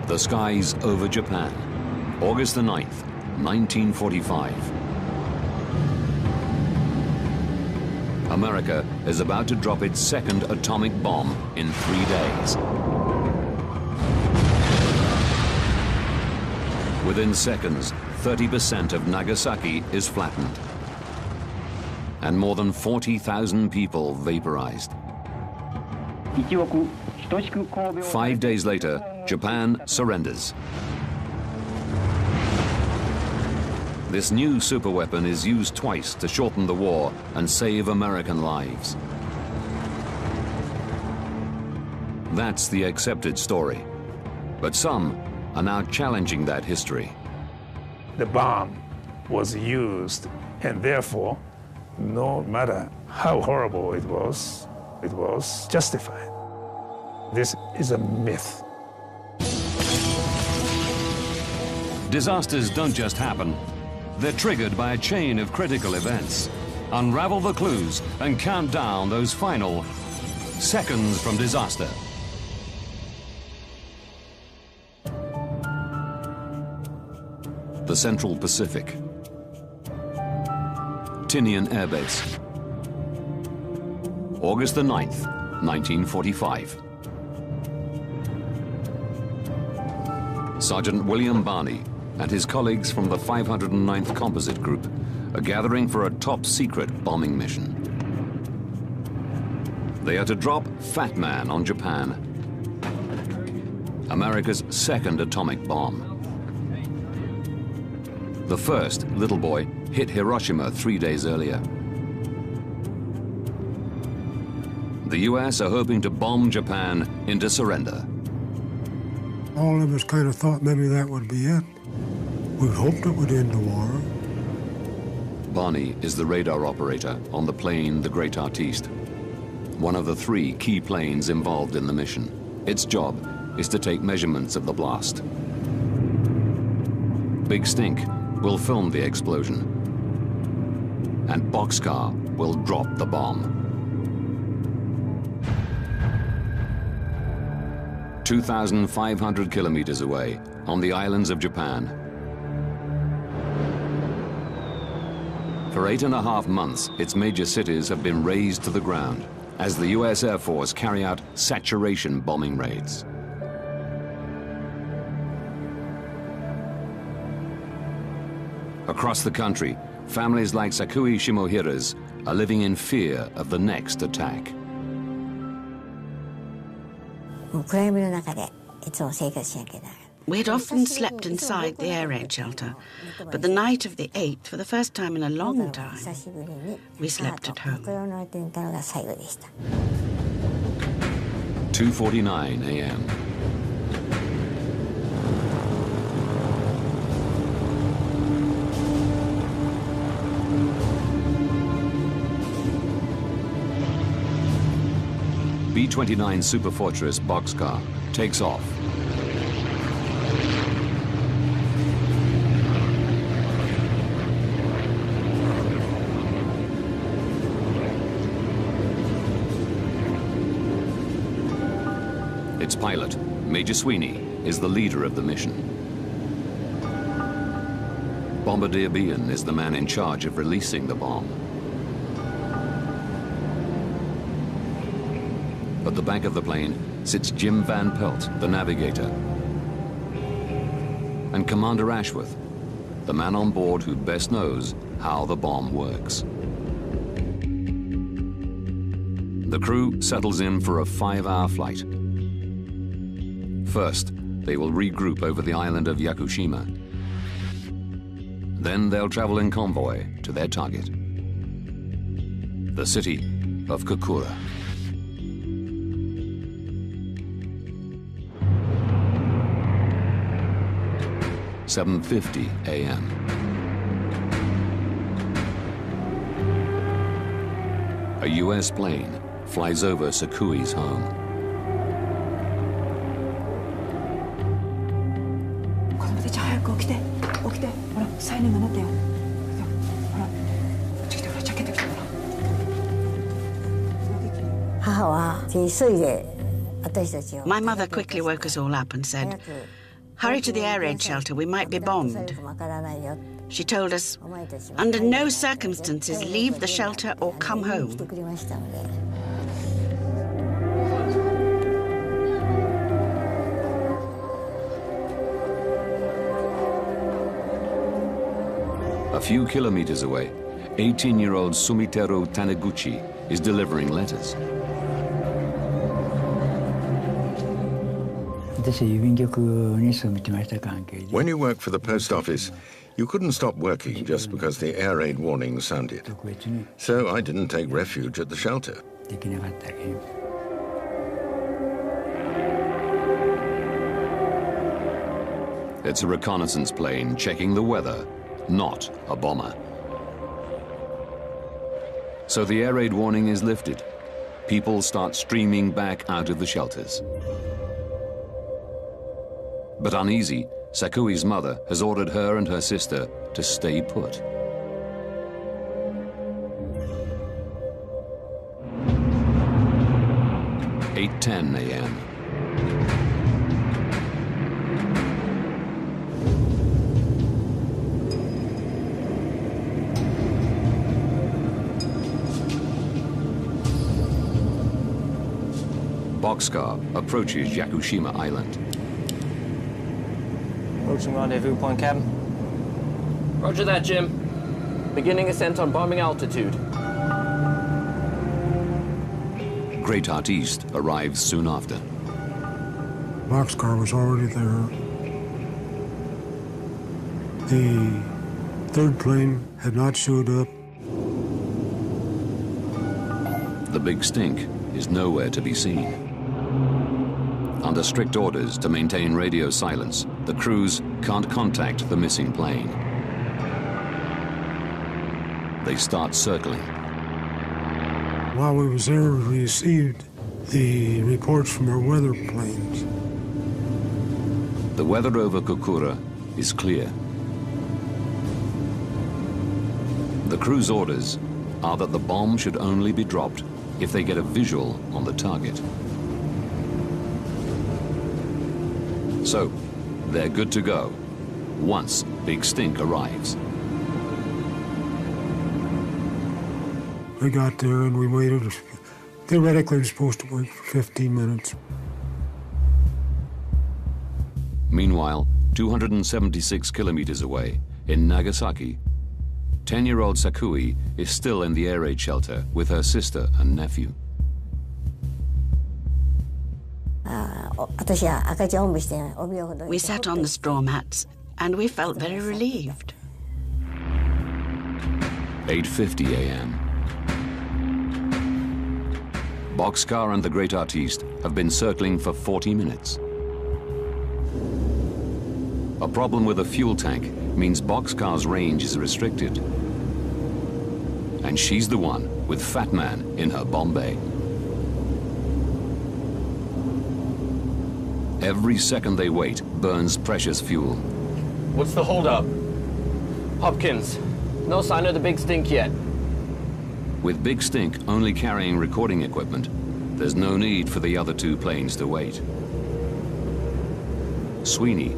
The skies over Japan, August the 9th, 1945. America is about to drop its second atomic bomb in 3 days. Within seconds, 30% of Nagasaki is flattened, and more than 40,000 people vaporized. 5 days later, Japan surrenders. This new superweapon is used twice to shorten the war and save American lives. That's the accepted story. But some are now challenging that history. The bomb was used, and therefore, no matter how horrible it was justified. This is a myth. Disasters don't just happen. They're triggered by a chain of critical events. Unravel the clues and count down those final seconds from disaster. The Central Pacific. Tinian Air Base. August the 9th, 1945. Sergeant William Barney and his colleagues from the 509th Composite Group are gathering for a top-secret bombing mission. They are to drop Fat Man on Japan, America's second atomic bomb. The first, Little Boy, hit Hiroshima 3 days earlier. The US are hoping to bomb Japan into surrender. All of us kind of thought maybe that would be it. We hoped it would end the war. Barney is the radar operator on the plane the Great Artiste, one of the 3 key planes involved in the mission. Its job is to take measurements of the blast. Big Stink will film the explosion, and Boxcar will drop the bomb. 2,500 kilometers away, on the islands of Japan. For 8.5 months, its major cities have been razed to the ground as the US Air Force carry out saturation bombing raids. Across the country, families like Sakui Shimohira's are living in fear of the next attack. We'd often slept inside the air raid shelter, but the night of the 8th, for the first time in a long time, we slept at home. 2:49 a.m. B-29 Superfortress Boxcar takes off. Its pilot, Major Sweeney, is the leader of the mission. Bombardier Bean is the man in charge of releasing the bomb. At the back of the plane sits Jim Van Pelt, the navigator, and Commander Ashworth, the man on board who best knows how the bomb works. The crew settles in for a 5-hour flight. First, they will regroup over the island of Yakushima. Then they'll travel in convoy to their target, the city of Kokura. – 7:50 a.m. A U.S. plane flies over Sakui's home. My mother quickly woke us all up and said, Hurry to the air raid shelter, we might be bombed. She told us, under no circumstances leave the shelter or come home. A few kilometers away, 18-year-old Sumiteru Taniguchi is delivering letters. When you work for the post office, you couldn't stop working just because the air raid warning sounded. So I didn't take refuge at the shelter. It's a reconnaissance plane checking the weather, not a bomber. So the air raid warning is lifted. People start streaming back out of the shelters. But uneasy, Sakui's mother has ordered her and her sister to stay put. (8:10 a.m.) Boxcar approaches Yakushima Island. Approaching rendezvous point, Captain. Roger that, Jim. Beginning ascent on bombing altitude. Great Artiste arrives soon after. Boxcar was already there. The third plane had not showed up. The Big Stink is nowhere to be seen. Under strict orders to maintain radio silence, the crews can't contact the missing plane. They start circling. While we was there, we received the reports from our weather planes. The weather over Kokura is clear. The crew's orders are that the bomb should only be dropped if they get a visual on the target. So, they're good to go once Big Stink arrives. We got there and we waited. Theoretically, we were supposed to wait for 15 minutes. Meanwhile, 276 kilometers away, in Nagasaki, 10-year-old Sakui is still in the air raid shelter with her sister and nephew. We sat on the straw mats and we felt very relieved. 8:50 a.m. Boxcar and the Great Artiste have been circling for 40 minutes. A problem with a fuel tank means Boxcar's range is restricted. And she's the one with Fat Man in her bomb bay. Every second they wait burns precious fuel. What's the holdup? Hopkins, no sign of the Big Stink yet. With Big Stink only carrying recording equipment, there's no need for the other two planes to wait. Sweeney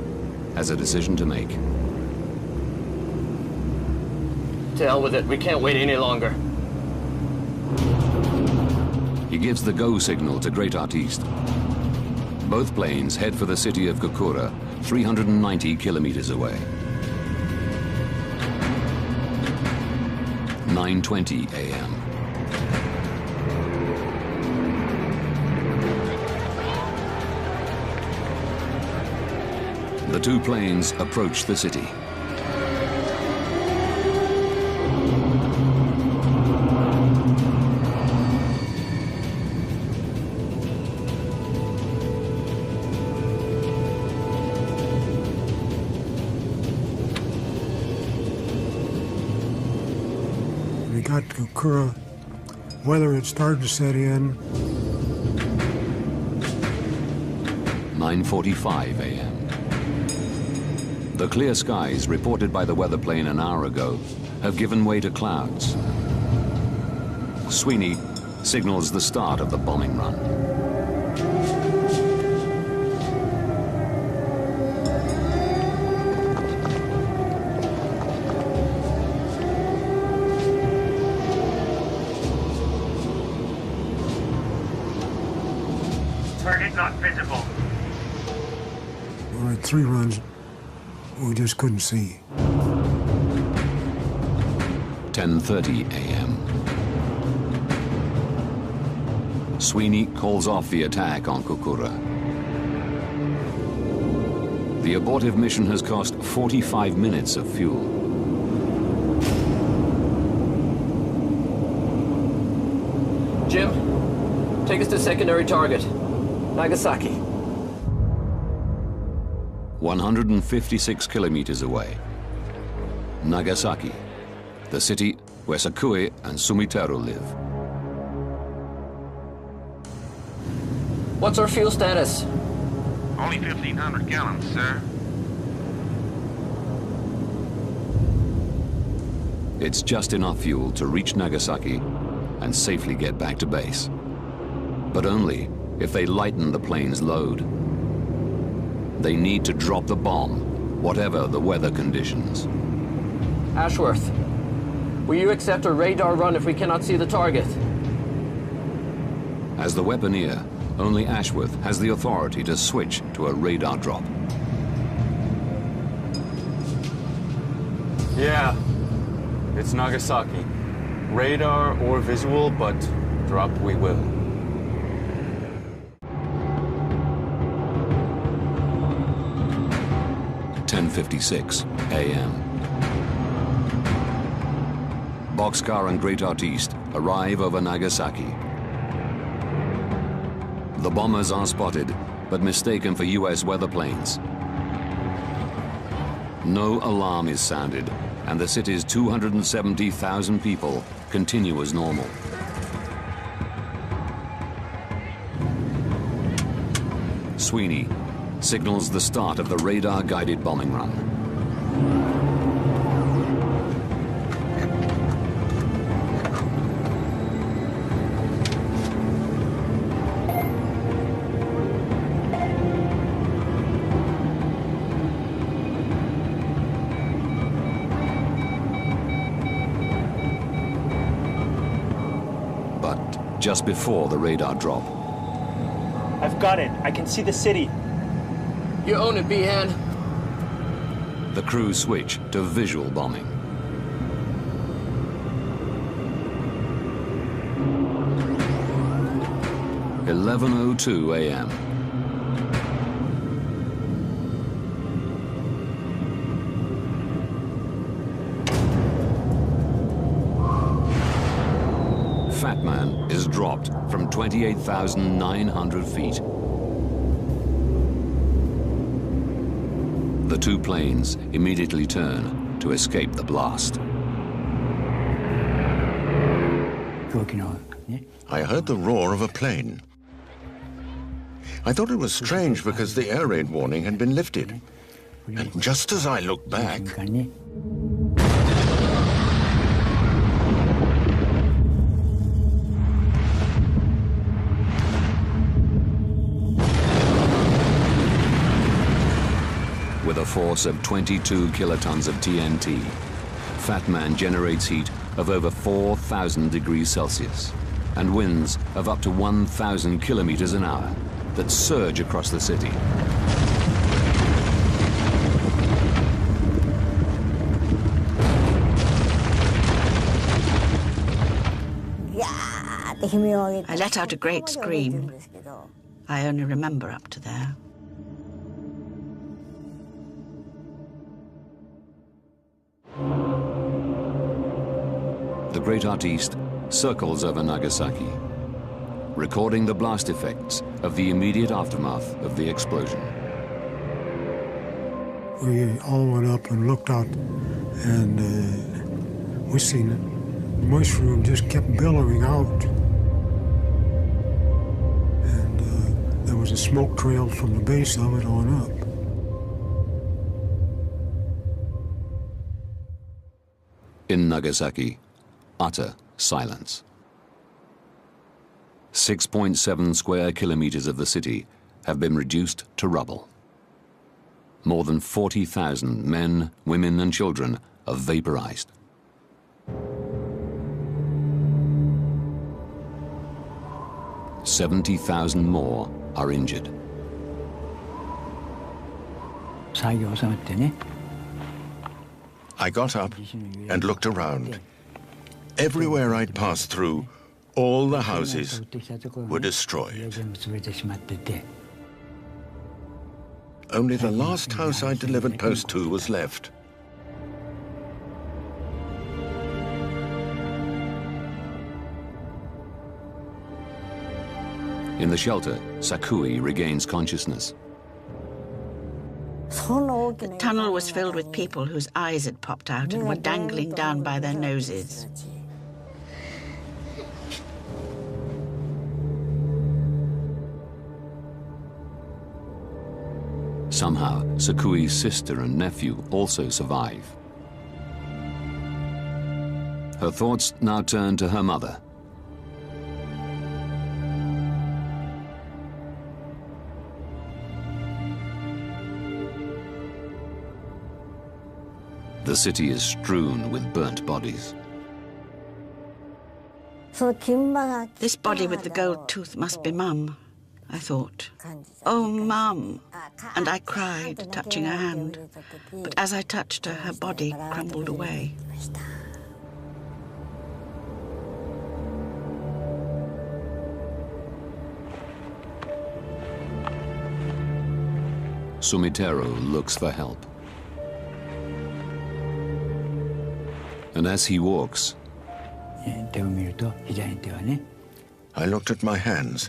has a decision to make. To hell with it, we can't wait any longer. He gives the go signal to Great Artiste. Both planes head for the city of Kokura, 390 kilometers away. 9:20 a.m. The two planes approach the city. We got to Kokura. Weather had started to set in. 9:45 a.m. The clear skies reported by the weather plane an hour ago have given way to clouds. Sweeney signals the start of the bombing run. Target not visible. We had 3 runs we just couldn't see. 10:30 a.m. Sweeney calls off the attack on Kukura. The abortive mission has cost 45 minutes of fuel. Jim, take us to secondary target, Nagasaki. 156 kilometers away. Nagasaki, the city where Sakue and Sumiteru live. What's our fuel status? Only 1,500 gallons, sir. It's just enough fuel to reach Nagasaki and safely get back to base. But only if they lighten the plane's load. They need to drop the bomb, whatever the weather conditions. Ashworth, will you accept a radar run if we cannot see the target? As the weaponeer, only Ashworth has the authority to switch to a radar drop. Yeah, it's Nagasaki. Radar or visual, but drop we will. .56 a.m. Boxcar and Great Artiste arrive over Nagasaki. The bombers are spotted, but mistaken for US weather planes. No alarm is sounded, and the city's 270,000 people continue as normal. Sweeney signals the start of the radar-guided bombing run. But just before the radar drop, I've got it. I can see the city. You own it, Behan. the crew switch to visual bombing. .11:02 a.m. Fat Man is dropped from 28,900 feet. The two planes immediately turn to escape the blast. I heard the roar of a plane. I thought it was strange because the air raid warning had been lifted. And just as I looked back, with a force of 22 kilotons of TNT, Fat Man generates heat of over 4,000 degrees Celsius and winds of up to 1,000 kilometers an hour that surge across the city. I let out a great scream. I only remember up to there. The Great Artiste circles over Nagasaki, recording the blast effects of the immediate aftermath of the explosion. We all went up and looked out, and we seen it. The mushroom just kept billowing out. And there was a smoke trail from the base of it on up. In Nagasaki, utter silence. 6.7 square kilometers of the city have been reduced to rubble. More than 40,000 men, women, and children are vaporized. .70,000 more are injured. I got up and looked around. Everywhere I'd passed through, all the houses were destroyed. Only the last house I delivered post to was left. In the shelter, Sakui regains consciousness. The tunnel was filled with people whose eyes had popped out and were dangling down by their noses. Somehow, Sakui's sister and nephew also survive. Her thoughts now turn to her mother. The city is strewn with burnt bodies. This body with the gold tooth must be Mum, I thought. Oh, Mum! And I cried, touching her hand. But as I touched her, her body crumbled away. Sumitero looks for help. And as he walks, I looked at my hands,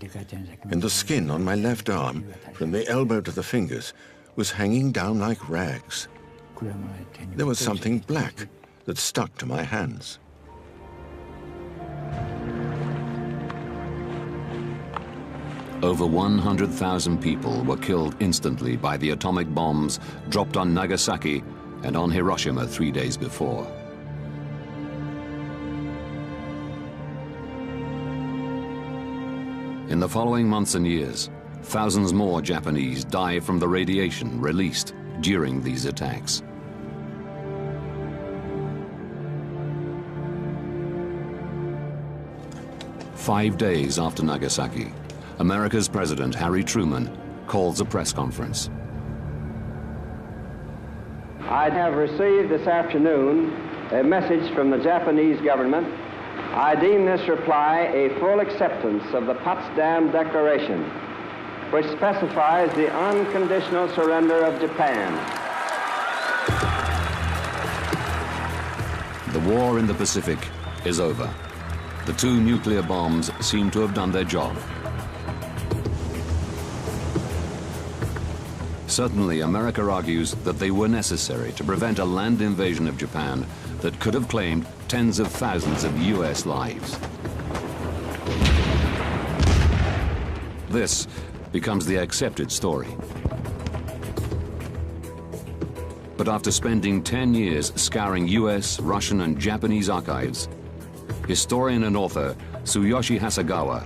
and the skin on my left arm, from the elbow to the fingers, was hanging down like rags. There was something black that stuck to my hands. over 100,000 people were killed instantly by the atomic bombs dropped on Nagasaki and on Hiroshima 3 days before. In the following months and years, thousands more Japanese die from the radiation released during these attacks. "5 days after Nagasaki, America's President Harry Truman calls a press conference. I have received this afternoon a message from the Japanese government. I deem this reply a full acceptance of the Potsdam Declaration, which specifies the unconditional surrender of Japan. The war in the Pacific is over. The 2 nuclear bombs seem to have done their job. Certainly, America argues that they were necessary to prevent a land invasion of Japan that could have claimed tens of thousands of US lives. This becomes the accepted story. But after spending 10 years scouring US, Russian, and Japanese archives, historian and author Tsuyoshi Hasegawa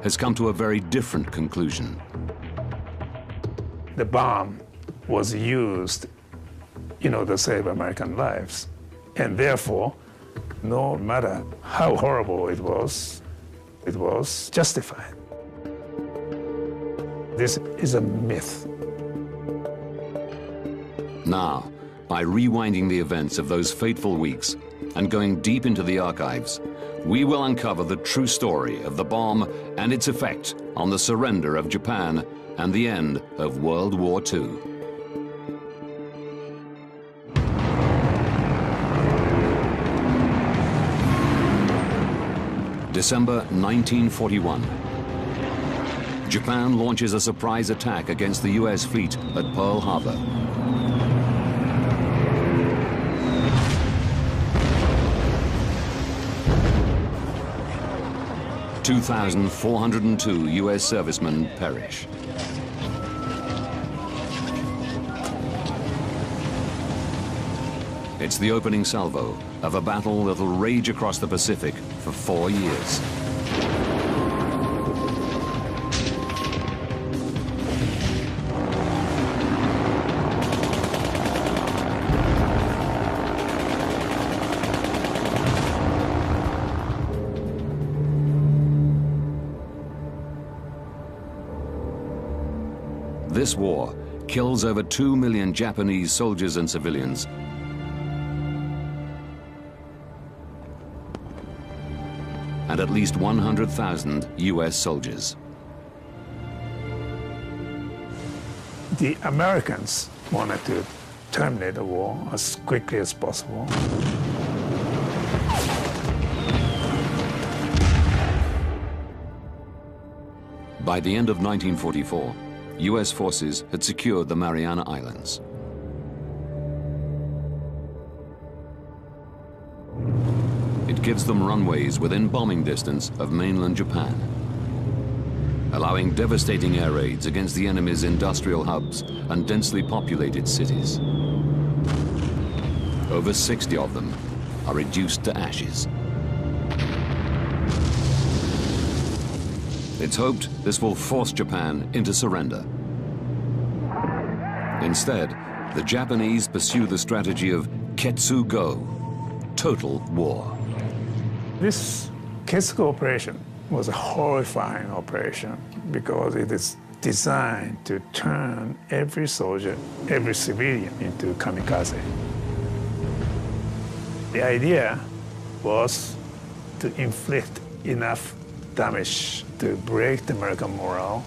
has come to a very different conclusion. The bomb was used, to save American lives. And therefore, no matter how horrible it was justified. This is a myth. Now, by rewinding the events of those fateful weeks and going deep into the archives, we will uncover the true story of the bomb and its effect on the surrender of Japan and the end of World War II. December 1941. Japan launches a surprise attack against the US fleet at Pearl Harbor. (2,402) US servicemen perish. It's the opening salvo of a battle that'll rage across the Pacific for 4 years. This war kills over 2 million Japanese soldiers and civilians, and at least 100,000 US soldiers. The Americans wanted to terminate the war as quickly as possible. By the end of 1944, US forces had secured the Mariana Islands. It gives them runways within bombing distance of mainland Japan, allowing devastating air raids against the enemy's industrial hubs and densely populated cities. Over 60 of them are reduced to ashes. It's hoped this will force Japan into surrender. Instead, the Japanese pursue the strategy of Ketsu-go, total war. This Ketsu-go operation was a horrifying operation because it is designed to turn every soldier, every civilian into kamikaze. The idea was to inflict enough damage to break the American morale.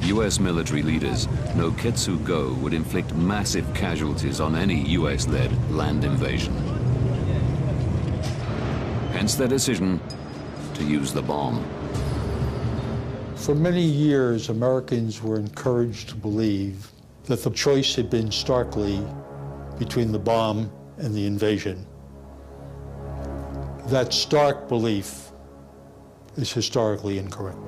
US military leaders know Ketsu-go would inflict massive casualties on any US-led land invasion. Hence their decision to use the bomb. For many years, Americans were encouraged to believe that the choice had been starkly between the bomb and the invasion. That stark belief is historically incorrect.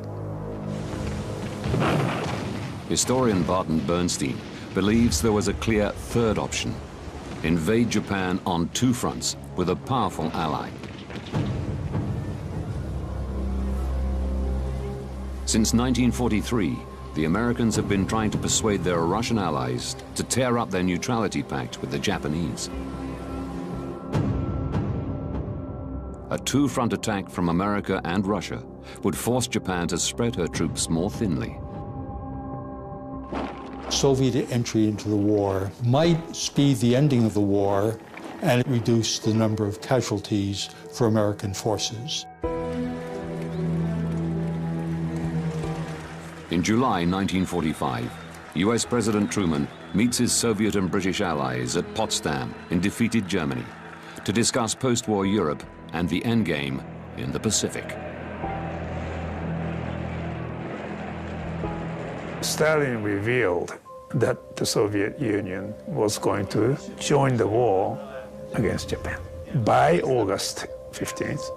Historian Barton Bernstein believes there was a clear third option: invade Japan on two fronts with a powerful ally. Since 1943, the Americans have been trying to persuade their Russian allies to tear up their neutrality pact with the Japanese. A two-front attack from America and Russia would force Japan to spread her troops more thinly. Soviet entry into the war might speed the ending of the war and reduce the number of casualties for American forces. In July 1945, US President Truman meets his Soviet and British allies at Potsdam in defeated Germany to discuss post-war Europe and the endgame in the Pacific. Stalin revealed that the Soviet Union was going to join the war against Japan by August 15th.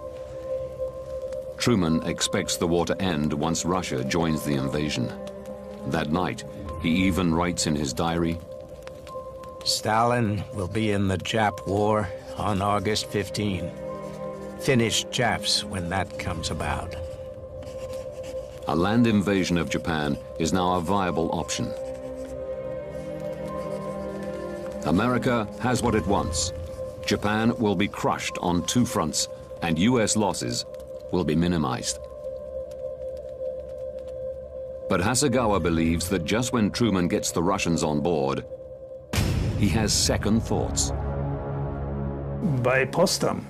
Truman expects the war to end once Russia joins the invasion. That night, he even writes in his diary, Stalin will be in the Jap war on August 15. Finish Japs when that comes about. A land invasion of Japan is now a viable option. America has what it wants. Japan will be crushed on two fronts, and US losses will be minimized. But Hasegawa believes that just when Truman gets the Russians on board, he has second thoughts. By Potsdam,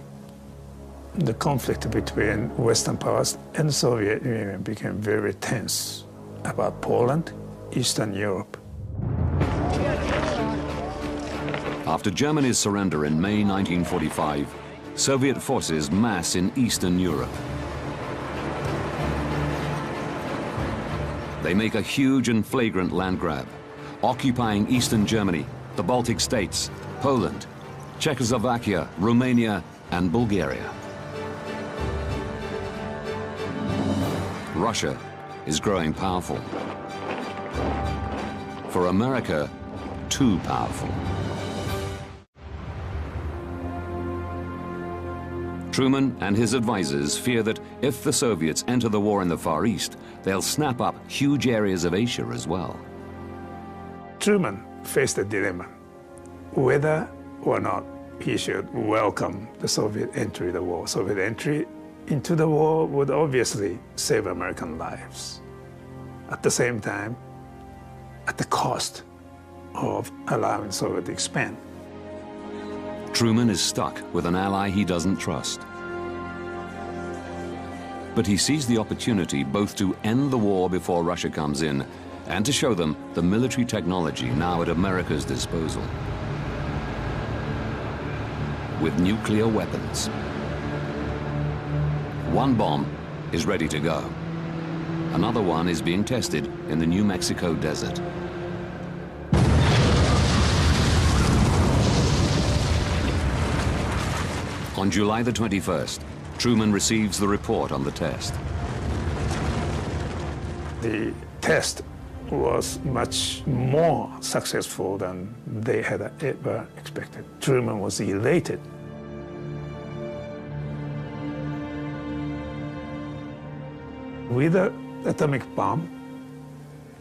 the conflict between Western powers and the Soviet Union became very tense about Poland, Eastern Europe. After Germany's surrender in May 1945, Soviet forces mass in Eastern Europe. They make a huge and flagrant land grab, occupying Eastern Germany, the Baltic states, Poland, Czechoslovakia, Romania, and Bulgaria. Russia is growing powerful. For America, too powerful. Truman and his advisors fear that if the Soviets enter the war in the Far East, they'll snap up huge areas of Asia as well. Truman faced a dilemma, whether or not he should welcome the Soviet entry in the war. Soviet entry into the war would obviously save American lives. at the same time, at the cost of allowing Soviet to expand. Truman is stuck with an ally he doesn't trust. But he sees the opportunity both to end the war before Russia comes in and to show them the military technology now at America's disposal. With nuclear weapons. One bomb is ready to go. Another one is being tested in the New Mexico desert. On July the 21st, Truman receives the report on the test. The test was much more successful than they had ever expected. Truman was elated. With the atomic bomb,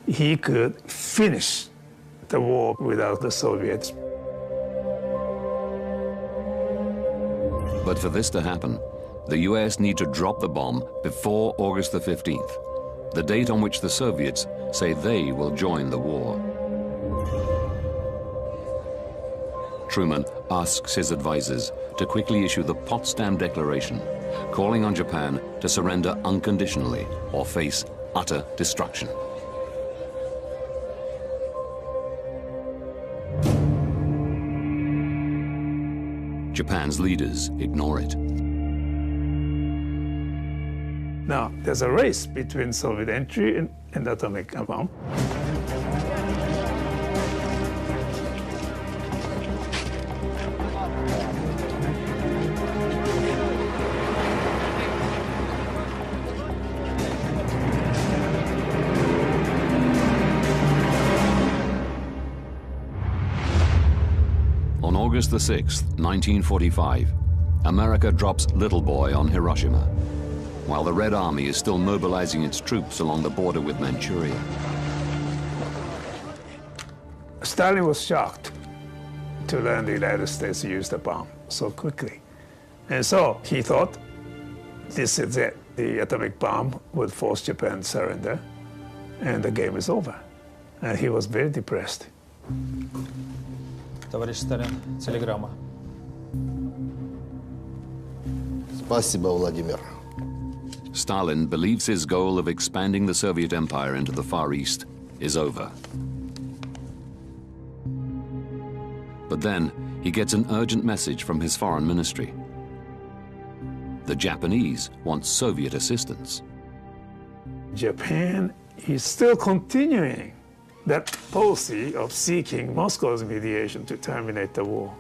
he could finish the war without the Soviets. But for this to happen, the US need to drop the bomb before August the 15th, the date on which the Soviets say they will join the war. Truman asks his advisors to quickly issue the Potsdam Declaration, calling on Japan to surrender unconditionally or face utter destruction. Japan's leaders ignore it. Now, there's a race between Soviet entry and atomic bomb. On August the 6th, 1945, America drops Little Boy on Hiroshima, while the Red Army is still mobilizing its troops along the border with Manchuria. Stalin was shocked to learn the United States used the bomb so quickly. And so he thought, this is it. The atomic bomb would force Japan to surrender, and the game is over. And he was very depressed. Товарищ Сталин, телеграмма. Спасибо, Владимир. Stalin believes his goal of expanding the Soviet Empire into the Far East is over. But then he gets an urgent message from his foreign ministry. The Japanese want Soviet assistance. Japan is still continuing that policy of seeking Moscow's mediation to terminate the war.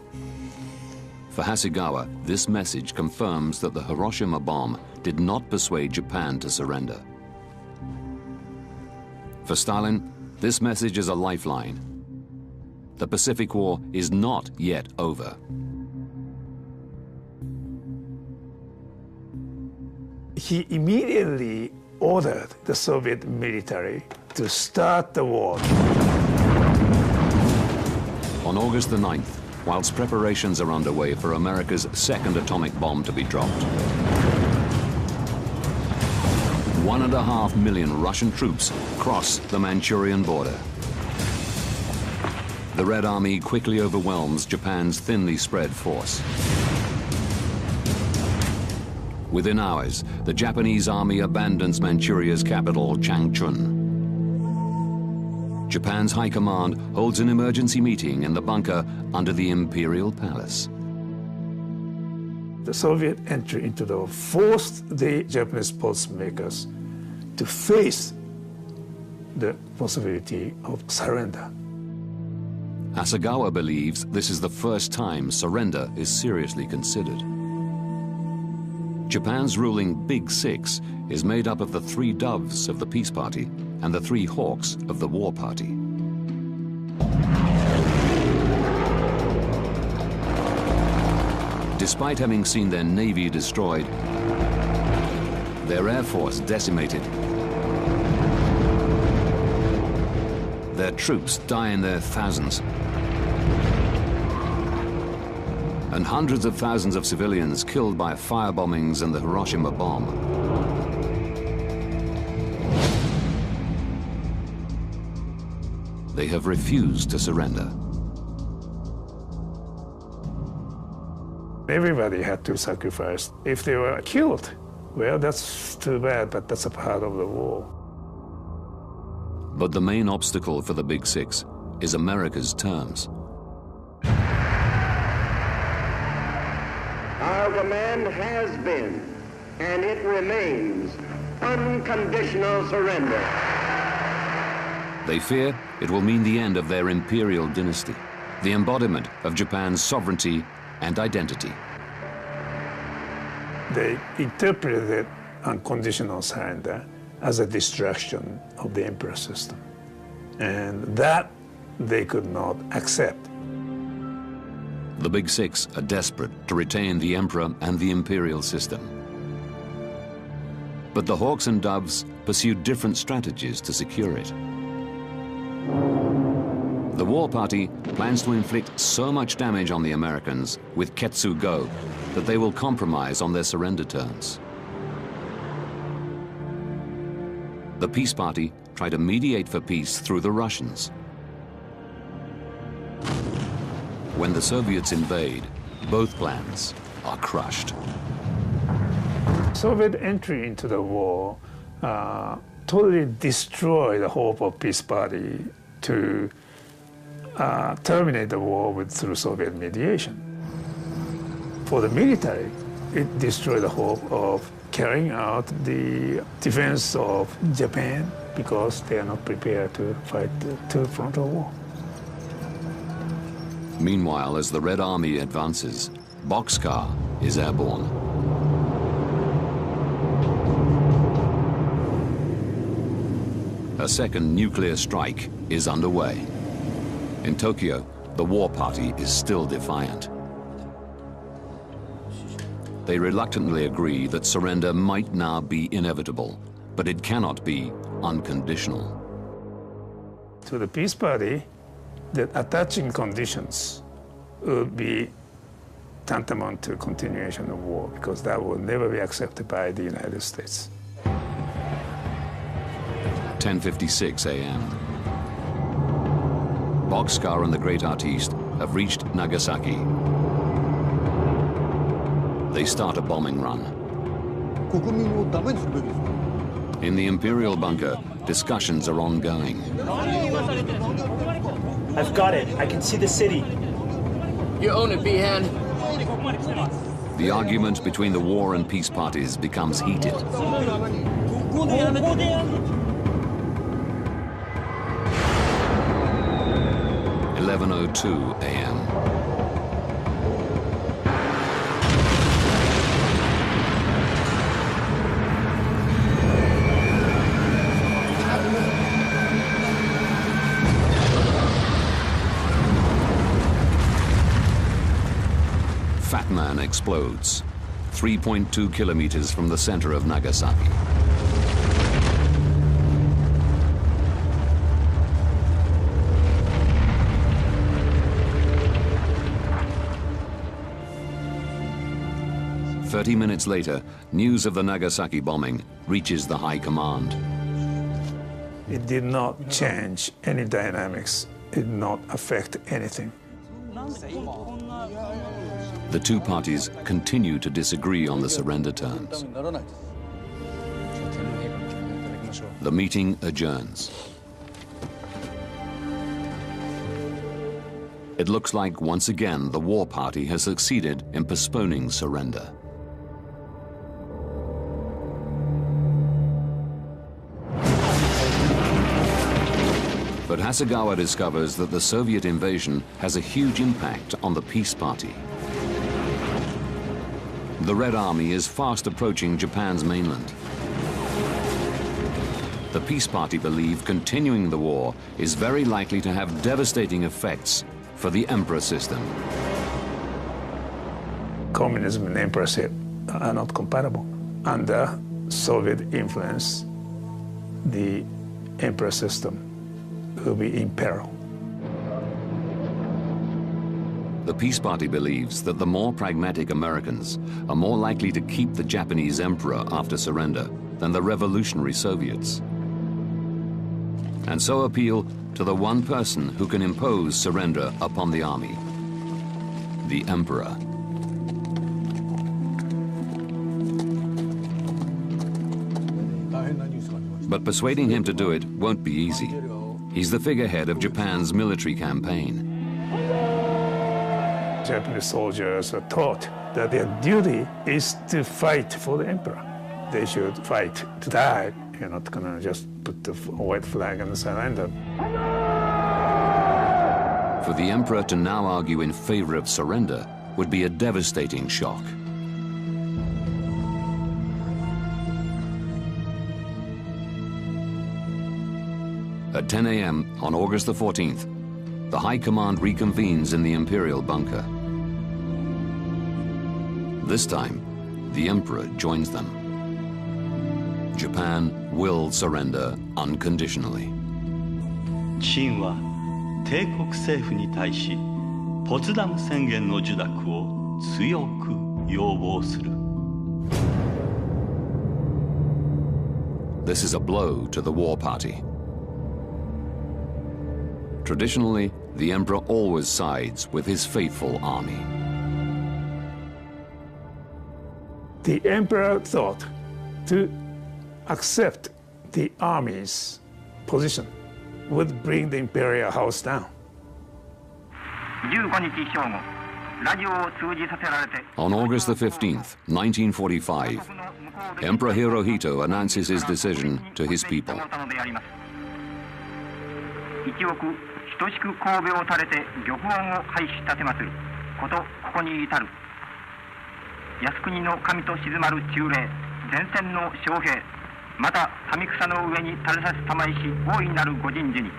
For Hasegawa, this message confirms that the Hiroshima bomb did not persuade Japan to surrender. For Stalin, this message is a lifeline. The Pacific War is not yet over. He immediately ordered the Soviet military to start the war. On August the 9th, whilst preparations are underway for America's second atomic bomb to be dropped, 1.5 million Russian troops cross the Manchurian border. The Red Army quickly overwhelms Japan's thinly spread force. Within hours, the Japanese army abandons Manchuria's capital, Changchun. Japan's high command holds an emergency meeting in the bunker under the Imperial Palace. The Soviet entry into the war forced the Japanese policymakers to face the possibility of surrender. Hasegawa believes this is the first time surrender is seriously considered. Japan's ruling Big Six is made up of the 3 doves of the peace party and the 3 hawks of the war party. Despite having seen their navy destroyed, their air force decimated, their troops die in their thousands, and hundreds of thousands of civilians killed by firebombings and the Hiroshima bomb. they have refused to surrender. Everybody had to sacrifice. If they were killed, well, that's too bad, but that's a part of the war. But the main obstacle for the Big Six is America's terms. Our demand has been, and it remains, unconditional surrender. They fear it will mean the end of their imperial dynasty, the embodiment of Japan's sovereignty and identity. They interpreted unconditional surrender as a destruction of the emperor system, and that they could not accept. The Big Six are desperate to retain the emperor and the imperial system. But the Hawks and Doves pursued different strategies to secure it. The war party plans to inflict so much damage on the Americans with Ketsu-go that they will compromise on their surrender terms. The peace party try to mediate for peace through the Russians. When the Soviets invade, both plans are crushed. Soviet entry into the war totally destroyed the hope of peace party to terminate the war through Soviet mediation. For the military, it destroyed the hope of carrying out the defense of Japan because they are not prepared to fight the two-frontal war. Meanwhile, as the Red Army advances, Boxcar is airborne. A second nuclear strike is underway. In Tokyo, the war party is still defiant. They reluctantly agree that surrender might now be inevitable, but it cannot be unconditional. To the peace party, the attaching conditions would be tantamount to continuation of war because that will never be accepted by the United States. 10:56 a.m. Boxcar and the Great Artiste have reached Nagasaki. They start a bombing run. In the Imperial bunker, discussions are ongoing. I've got it. I can see the city. You own it, Behan. The argument between the war and peace parties becomes heated. 11:02 a.m. Fat Man explodes, 3.2 kilometers from the center of Nagasaki. "30 minutes later, news of the Nagasaki bombing reaches the high command. It did not change any dynamics. It did not affect anything. The two parties continue to disagree on the surrender terms. The meeting adjourns. It looks like once again the war party has succeeded in postponing surrender. But Hasegawa discovers that the Soviet invasion has a huge impact on the peace party. The Red Army is fast approaching Japan's mainland. The peace party believe continuing the war is very likely to have devastating effects for the emperor system. Communism and emperorship are not compatible. Under Soviet influence, the emperor system will be in peril. The peace party believes that the more pragmatic Americans are more likely to keep the Japanese emperor after surrender than the revolutionary Soviets. and so appeal to the one person who can impose surrender upon the army, the Emperor. But persuading him to do it won't be easy. He's the figurehead of Japan's military campaign. Japanese soldiers are taught that their duty is to fight for the emperor. They should fight to die. You're not gonna just put the white flag and surrender. For the emperor to now argue in favor of surrender would be a devastating shock. At 10 a.m. on August the 14th, the High Command reconvenes in the Imperial bunker. This time, the Emperor joins them. Japan will surrender unconditionally. 清は帝国政府に対しポツダム宣言の受諾を強く要望する。This is a blow to the war party. Traditionally, the emperor always sides with his faithful army. The emperor thought to accept the army's position would bring the imperial house down. On August the 15th, 1945, Emperor Hirohito announces his decision to his people. 等しく神戸を垂れて玉音を拝し立てますることここに至る靖国の神と静まる忠霊前線の将兵また民草の上に垂れさす玉石大いなるご人事に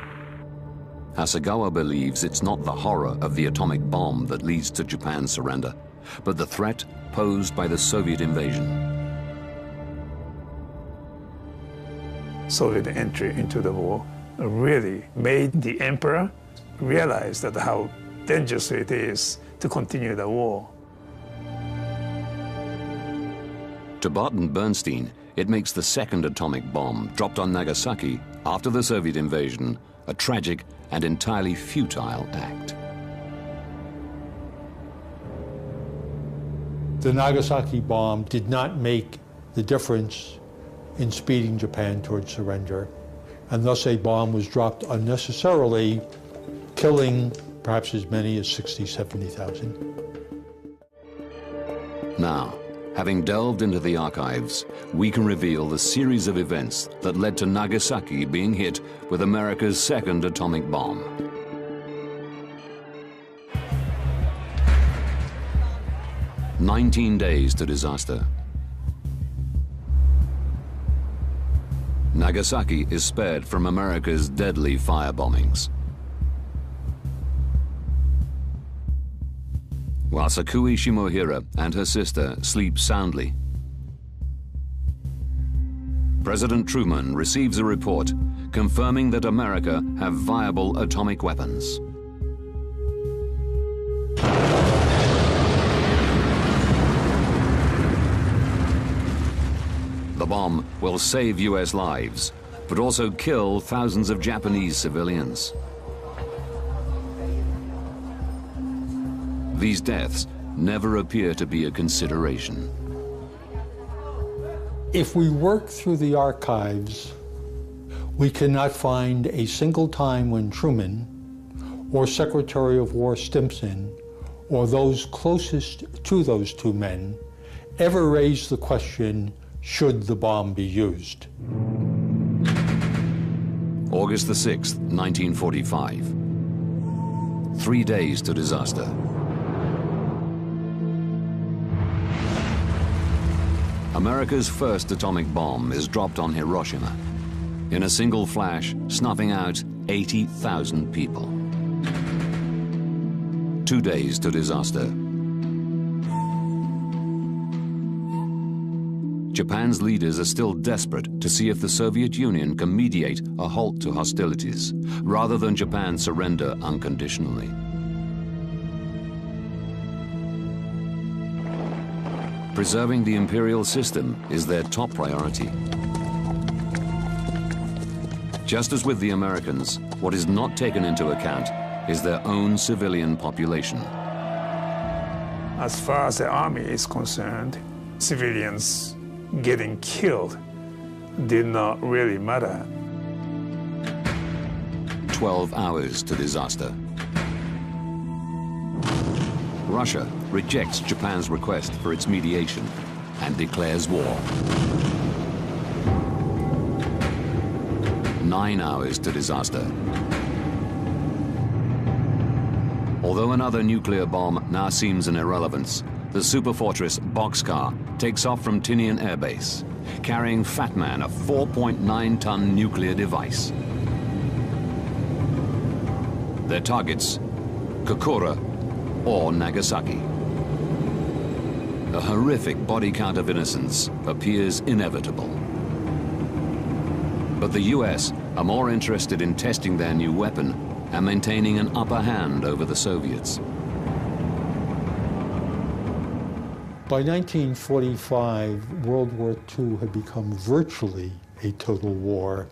Hasegawa believes it's not the horror of the atomic bomb that leads to Japan's surrender, but the threat posed by the Soviet invasion. Soviet entry into the war really made the emperor realize that how dangerous it is to continue the war. To Barton Bernstein, it makes the second atomic bomb dropped on Nagasaki after the Soviet invasion a tragic and entirely futile act. The Nagasaki bomb did not make the difference in speeding Japan towards surrender, and thus a bomb was dropped unnecessarily, killing perhaps as many as 60,000, 70,000. Now, having delved into the archives, we can reveal the series of events that led to Nagasaki being hit with America's second atomic bomb. "19 days to disaster. Nagasaki is spared from America's deadly firebombings. While Sakui Shimohira and her sister sleep soundly, President Truman receives a report confirming that America have viable atomic weapons. The bomb will save US lives, but also kill thousands of Japanese civilians. These deaths never appear to be a consideration. If we work through the archives, we cannot find a single time when Truman or Secretary of War Stimson or those closest to those two men ever raised the question, should the bomb be used? August the 6th, 1945. 3 days to disaster. America's first atomic bomb is dropped on Hiroshima, in a single flash, snuffing out 80,000 people. 2 days to disaster. Japan's leaders are still desperate to see if the Soviet Union can mediate a halt to hostilities, rather than Japan surrender unconditionally. Preserving the imperial system is their top priority. Just as with the Americans, what is not taken into account is their own civilian population. As far as the army is concerned, civilians getting killed did not really matter. 12 hours to disaster. Russia rejects Japan's request for its mediation and declares war. 9 hours to disaster. Although another nuclear bomb now seems an irrelevance, the superfortress Boxcar takes off from Tinian Air Base, carrying Fat Man, a 4.9-ton nuclear device. Their targets, Kokura or Nagasaki. A horrific body count of innocents appears inevitable. But the US are more interested in testing their new weapon and maintaining an upper hand over the Soviets. By 1945, World War II had become virtually a total war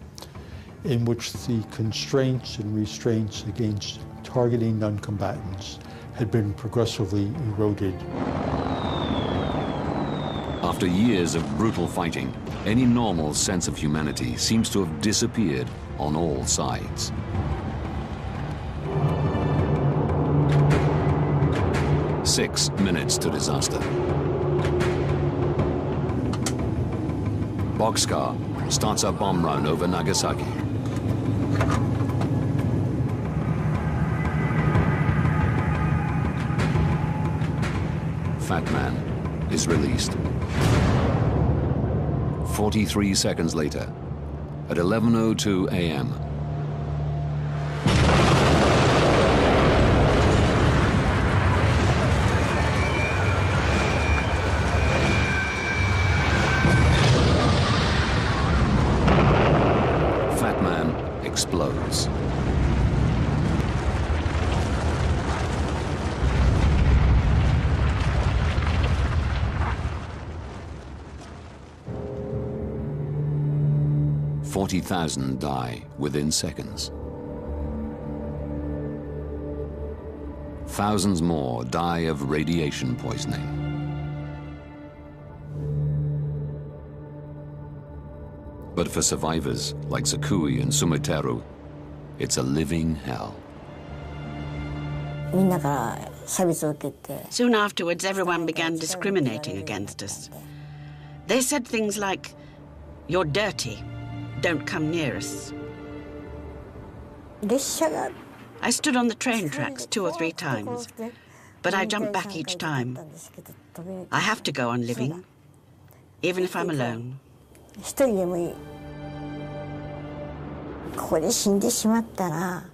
in which the constraints and restraints against targeting non-combatants had been progressively eroded. After years of brutal fighting, any normal sense of humanity seems to have disappeared on all sides. Six minutes to disaster. Boxcar starts a bomb run over Nagasaki. Fat Man is released. 43 seconds later, at 11:02 a.m., Fat Man explodes. $40,000 die within seconds. Thousands more die of radiation poisoning. But for survivors like Sakui and Sumiteru, it's a living hell. Soon afterwards, everyone began discriminating against us. They said things like, "You're dirty. Don't come near us." I stood on the train tracks 2 or 3 times, but I jumped back each time. I have to go on living, even if I'm alone.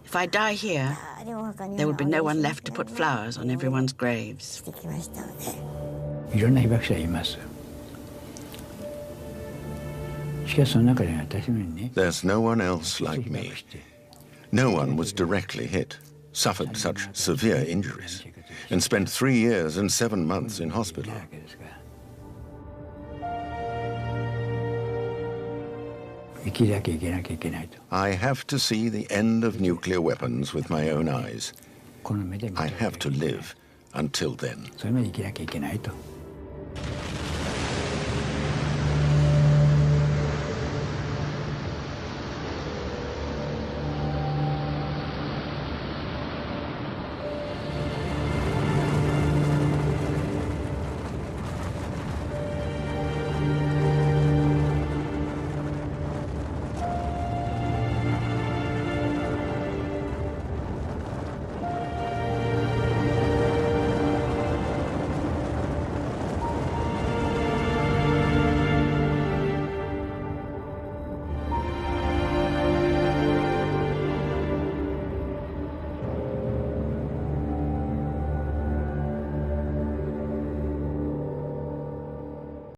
If I die here, there would be no one left to put flowers on everyone's graves. There's no one else like me. No one was directly hit, suffered such severe injuries, and spent 3 years and 7 months in hospital. I have to see the end of nuclear weapons with my own eyes. I have to live until then.